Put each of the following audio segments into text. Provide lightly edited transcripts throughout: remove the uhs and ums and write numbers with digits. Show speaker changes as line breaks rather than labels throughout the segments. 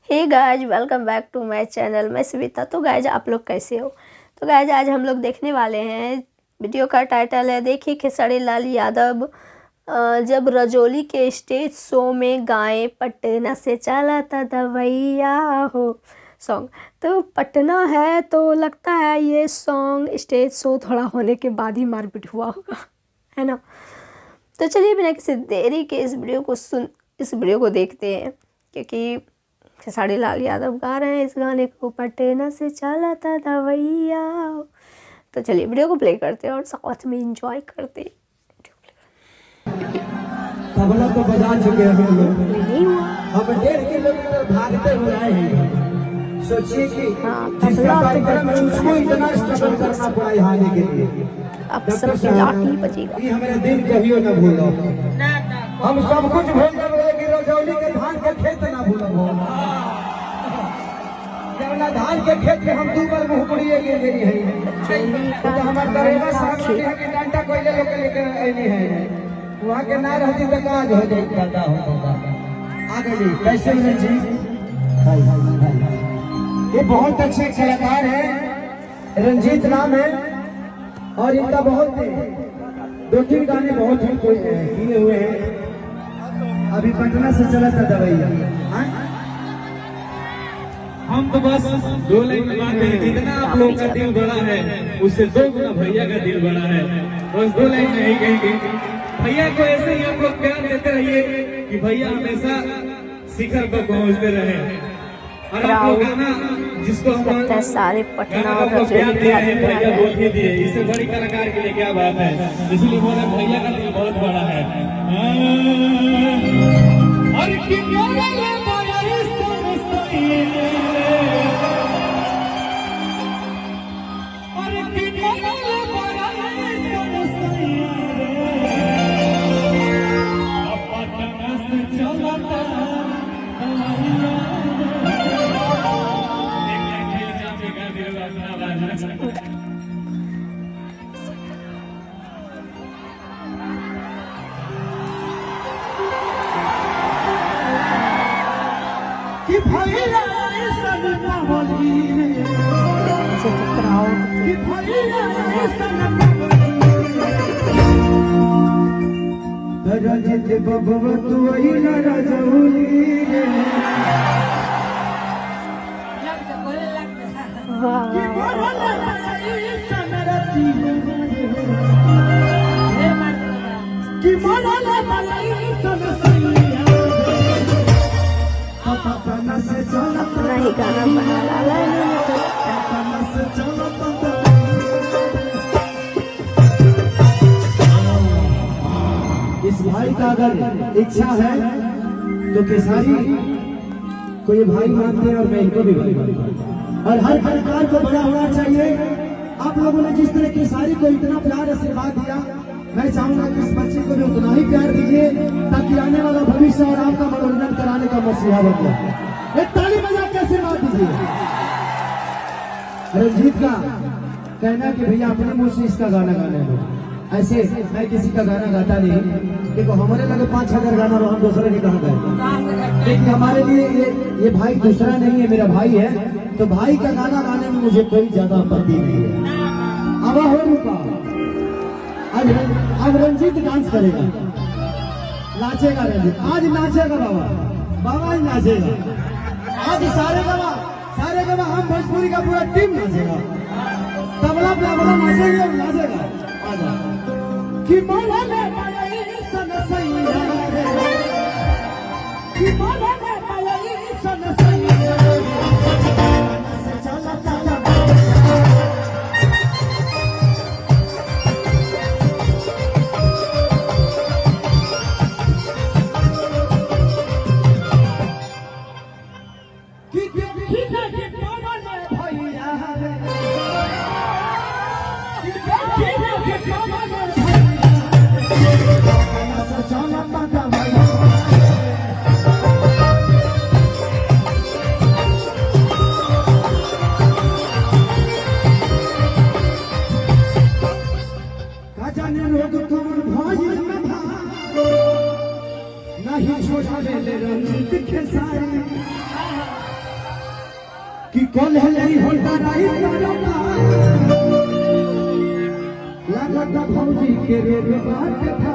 Hey guys, welcome back to my channel. मैं सविता। तो guys, आप लोग कैसे हो? तो गाइज, आज हम लोग देखने वाले हैं, वीडियो का टाइटल है देखिए, खेसारी लाल यादव जब रजौली के स्टेज शो में गाए पटना से चला था दवैया हो सॉन्ग। तो पटना है तो लगता है ये सॉन्ग स्टेज शो थोड़ा होने के बाद ही मारपीट हुआ होगा, है ना। तो चलिए बिना किसी देरी के इस वीडियो को देखते हैं, क्योंकि खेसारी लाल यादव गा रहे हैं इस गाने को, पटना से चला था दवैया। तो चलिए वीडियो को प्ले करते हैं और साथ में एंजॉय करते हैं।
तबला तो बजा चुके हैं हम लोग,
नहीं हुआ।
हम 1.5 किलोमीटर भागते हुए आए हैं। सोचिए कि
तबला
कार्यक्रम है उसको इतना स्ट्रगल करना पड़ा यहाँ आने के लिए।
अब सबकी लाठी बजेगा।
ये हमारे दिन कहियो न भूलो, हम सब कुछ भूल गए कि रजौली के धान के खेत ना भूलो। जवना धान के खेत में हम 2 बार मुहकुड़िए गिर गई है, तो हमारे दरेगा साहब के डंडा कोई ले लोग लेके आईनी है, वहाँ के ना रहती तो काज हो जाए दादा होगा। आगे जी कैसे जी ये बहुत अच्छे कलाकार हैं, रंजीत नाम है और इनका बहुत 2-3 गाने बहुत ही किए हुए हैं। अभी पटना से चला था दवैया।
हम तो बस 2 लाइन में बात करें, जितना आप लोग का दिल बड़ा है उससे 2 गुना भैया का दिल बड़ा है। बस 2 लाइन में ही कहेंगे, भैया को ऐसे ही हम लोग प्यार देते रहिए कि भैया हमेशा शिखर पर पहुंचते रहे। और आप लोग गाना जिसको हम
सारे पटना और
प्यार दे रहे हैं, भैया बोल ही दिए, इससे बड़ी कलाकार के लिए क्या बात है। इसलिए बोले भैया का दिल बहुत बड़ा है।
कि भैया सब पावली
जो तो क्राउड
कि भैया सब रजत बबुआ तू आई ना रजौली रे।
वाह
कि मोरला मलाई सनरती कि मोरला मलाई सनसैया पटना से चला
अपना ही गाना बना ला
पटना से चला। इस भाई का अगर इच्छा है तो खेसारी को ये भाई मानते हैं और मैं इनको भी भाई मानता हूं। और हर कलाकार को बड़ा होना चाहिए। आप लोगों ने जिस तरह खेसारी को इतना प्यार आशीर्वाद दिया, मैं चाहूंगा कि इस बच्चे को भी उतना ही प्यार दीजिए, ताकि आने वाला भविष्य और आपका मनोरंजन कराने का मसीहा बन जाए। एक ताली बजा कैसे बात दीजिए। रंजीत का कहना कि भैया अपने मुंह से इसका गाना गाने दो, ऐसे मैं किसी का गाना गाता नहीं। देखो हमारे लगे 5000 गाना हम दूसरे के कहा गए, लेकिन हमारे लिए ये भाई दूसरा नहीं है, मेरा भाई है। तो भाई का गाना गाने में मुझे कोई ज्यादा आपत्ति नहीं है। अब हो रूपा अब रंजीत डांस करेगा, नाचेगा रंजीत, आज नाचेगा बाबा, बाबा ही नाचेगा आज। सारे गवा हम भोजपुरी का पूरा टीम नाचेगा, तबला पे नाचेगा। कि मोला में मलाई सनसैया रे, कि मोला में मलाई सनसैया से चला चला। नहीं छोड़ा रंजीत खेसारी कौन है नहीं होता नहीं करता लागत फौजी के रे बात था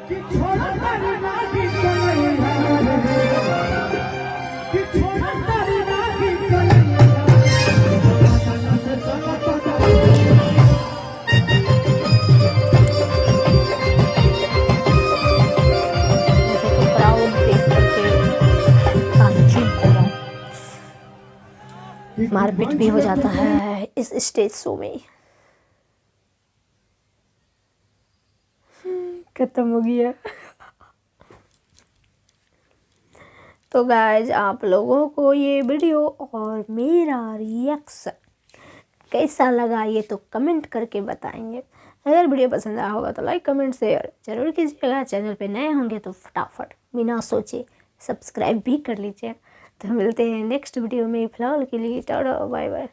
कि छोड़ा तारी ना की कलैया कि छोड़ा तारी ना की कलैया से चला पता
मारपीट भी हो जाता है इस स्टेज शो में। खत्म हो गया। तो गाइज आप लोगों को ये वीडियो और मेरा रिएक्शन कैसा लगा ये तो कमेंट करके बताएंगे। अगर वीडियो पसंद आया होगा तो लाइक कमेंट शेयर जरूर कीजिएगा। चैनल पे नए होंगे तो फटाफट बिना सोचे सब्सक्राइब भी कर लीजिए। तो मिलते हैं नेक्स्ट वीडियो में। फिलहाल के लिए टाटा बाय बाय।